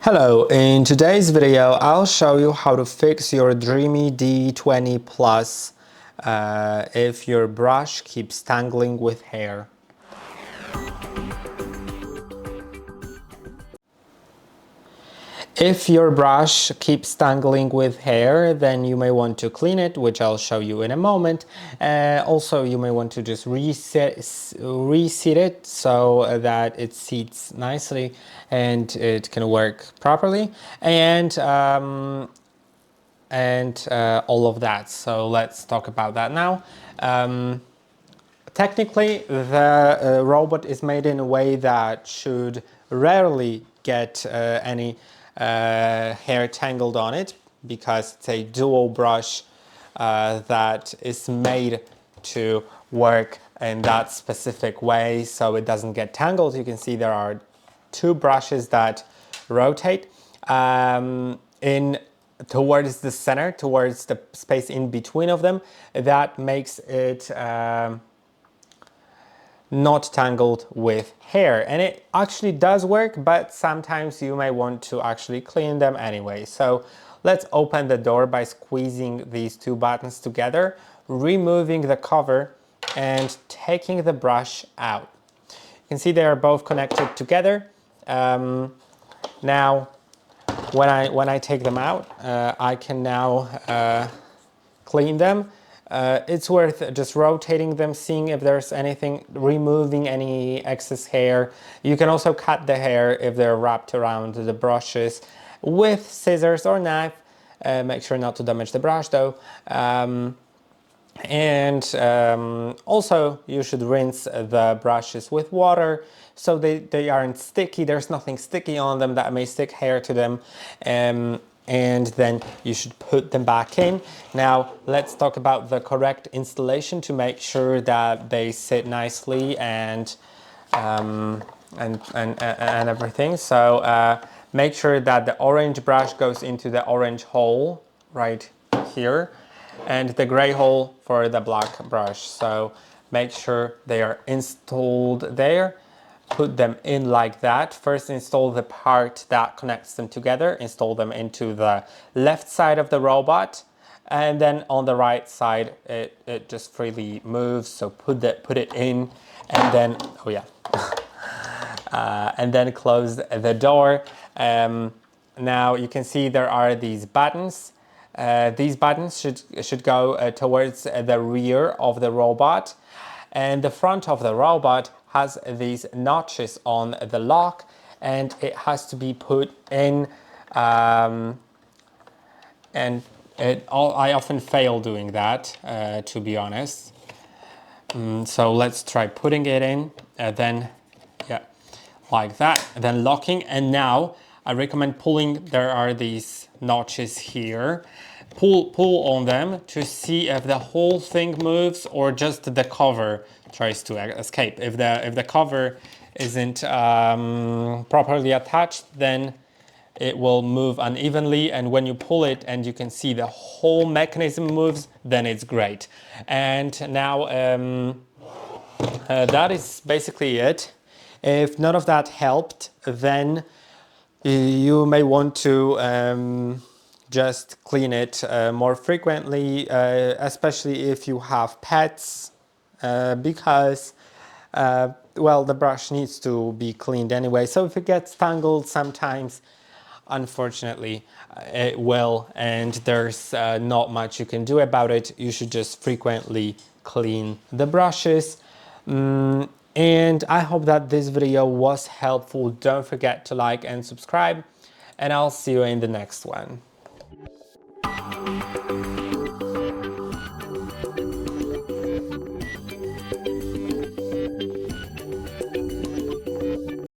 Hello, in today's video I'll show you how to fix your DREAME D20 Plus if your brush keeps tangling with hair. If your brush keeps tangling with hair, then you may want to clean it, which I'll show you in a moment. Also, you may want to just reseat it so that it seats nicely and it can work properly. And all of that. So let's talk about that now. Technically, the robot is made in a way that should rarely get any hair tangled on it, because it's a dual brush that is made to work in that specific way so it doesn't get tangled. You can see there are two brushes that rotate towards the center, towards the space in between of them. That makes it not tangled with hair, and it actually does work, but sometimes you may want to actually clean them anyway. So let's open the door by squeezing these two buttons together, removing the cover and taking the brush out. You can see they are both connected together. Now when I take them out, I can now clean them. It's worth just rotating them, seeing if there's anything, removing any excess hair. You can also cut the hair if they're wrapped around the brushes with scissors or knife. Make sure not to damage the brush though. Also you should rinse the brushes with water so they aren't sticky. There's nothing sticky on them that may stick hair to them. And then you should put them back in. Now let's talk about the correct installation to make sure that they sit nicely and everything. So make sure that the orange brush goes into the orange hole right here, and the gray hole for the black brush. So make sure they are installed there. Put them in like that. First install the part that connects them together, install them into the left side of the robot, and then on the right side it just freely moves, so put it in, and then and then close the door. Now you can see there are these buttons. These buttons should go towards the rear of the robot, and the front of the robot has these notches on the lock, and it has to be put in, and I often fail doing that, to be honest. So let's try putting it in, then like that, and then locking. And now I recommend pulling. There are these notches here. Pull on them to see if the whole thing moves or just the cover tries to escape. If the cover isn't properly attached, then it will move unevenly, and when you pull it and you can see the whole mechanism moves, then it's great. And now that is basically it. If none of that helped, then you may want to just clean it more frequently, especially if you have pets, because well, the brush needs to be cleaned anyway. So if it gets tangled sometimes, unfortunately it will, and there's not much you can do about it. You should just frequently clean the brushes. And I hope that this video was helpful. Don't forget to like and subscribe, and I'll see you in the next one.